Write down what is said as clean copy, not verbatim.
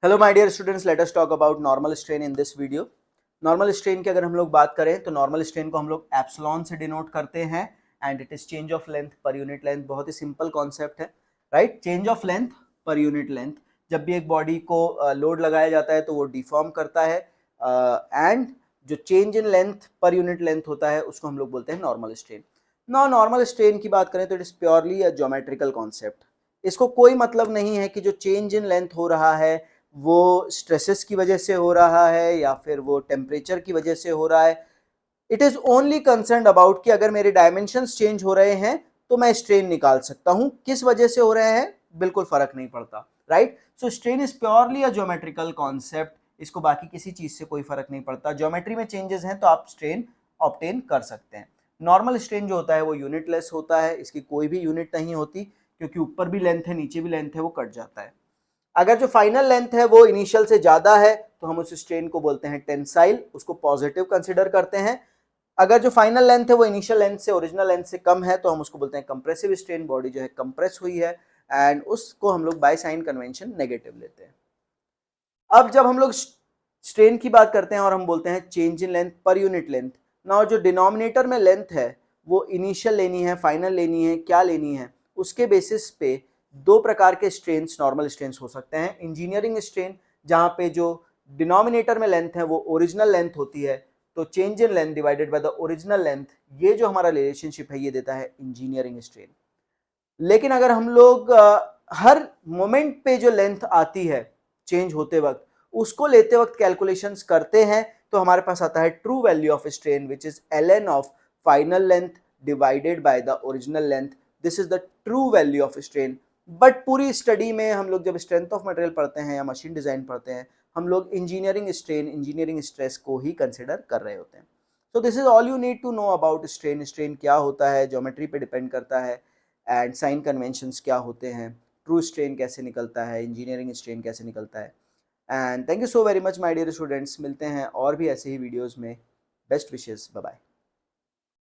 Hello my dear students, let us talk about normal strain in this video. Normal strain की अगर हम लोग बात करें तो नॉर्मल स्ट्रेन को हम लोग एप्सिलॉन से डिनोट करते हैं and it is change of length per unit length. बहुत ही सिंपल कॉन्सेप्ट है, right? Change of length per unit length. जब भी एक बॉडी को लोड लगाया जाता है तो वो डिफॉर्म करता है एंड जो change in length per unit length होता है उसको हम लोग बोलते हैं नॉर्मल स्ट्रेन। नॉर्मल स्ट्रेन की बात करें तो it is purely a geometrical concept. इसको कोई मतलब नहीं है कि जो चेंज इन लेंथ हो रहा है वो स्ट्रेसेस की वजह से हो रहा है या फिर वो टेम्परेचर की वजह से हो रहा है। It is only concern about कि अगर मेरे डायमेंशंस चेंज हो रहे हैं तो मैं स्ट्रेन निकाल सकता हूं। किस वजह से हो रहे हैं बिल्कुल फर्क नहीं पड़ता, right? So strain is purely a geometrical concept. इसको बाकी किसी चीज से कोई फर्क नहीं पड़ता। ज्योमेट्री में चेंजेस हैं तो आप स्ट्रेन ऑब्टेन कर सकते हैं। नॉर्मल स्ट्रेन जो होता है वो यूनिटलेस होता है, इसकी कोई भी यूनिट नहीं होती क्योंकि ऊपर भी लेंथ है नीचे भी लेंथ है, वो कट जाता है। अगर जो फाइनल लेंथ है वो इनिशियल से ज्यादा है तो हम उस स्ट्रेन को बोलते हैं टेंसाइल, उसको पॉजिटिव कंसिडर करते हैं। अगर जो फाइनल लेंथ है वो इनिशियल लेंथ से ओरिजिनल लेंथ से कम है तो हम उसको बोलते हैं कंप्रेसिव स्ट्रेन। बॉडी जो है कंप्रेस हुई है एंड उसको हम लोग बाय साइन कन्वेंशन नेगेटिव लेते हैं। अब जब हम लोग स्ट्रेन की बात करते हैं और हम बोलते हैं change in length per unit length, ना जो डिनोमिनेटर में लेंथ है वो इनिशियल लेनी है, फाइनल लेनी है, क्या लेनी है, उसके बेसिस पे दो प्रकार के स्ट्रेन्स नॉर्मल स्ट्रेन्स हो सकते हैं। इंजीनियरिंग स्ट्रेन जहां पे जो डिनोमिनेटर में लेंथ है वो ओरिजिनल लेंथ होती है, तो change in length divided by the original length, ये जो हमारा रिलेशनशिप है ये देता है इंजीनियरिंग स्ट्रेन। लेकिन अगर हम लोग हर मोमेंट पे जो लेंथ आती है चेंज होते वक्त उसको लेते वक्त कैलकुलेशंस करते हैं तो हमारे पास आता है true value of strain which is ln of final length divided by the original length. This is the true value of strain. But पूरी स्टडी में हम लोग जब स्ट्रेंथ ऑफ मटेरियल पढ़ते हैं या मशीन डिजाइन पढ़ते हैं हम लोग इंजीनियरिंग स्ट्रेन, इंजीनियरिंग स्ट्रेस को ही कंसिडर कर रहे होते हैं। So this is all you need to know about strain. Strain क्या होता है, ज्योमेट्री पे डिपेंड करता है एंड साइन कन्वेंशंस क्या होते हैं, ट्रू स्ट्रेन कैसे निकलता है, इंजीनियरिंग स्ट्रेन कैसे निकलता है। And thank you so very much my dear students. मिलते हैं और भी ऐसे ही वीडियोस में। Best wishes, bye bye.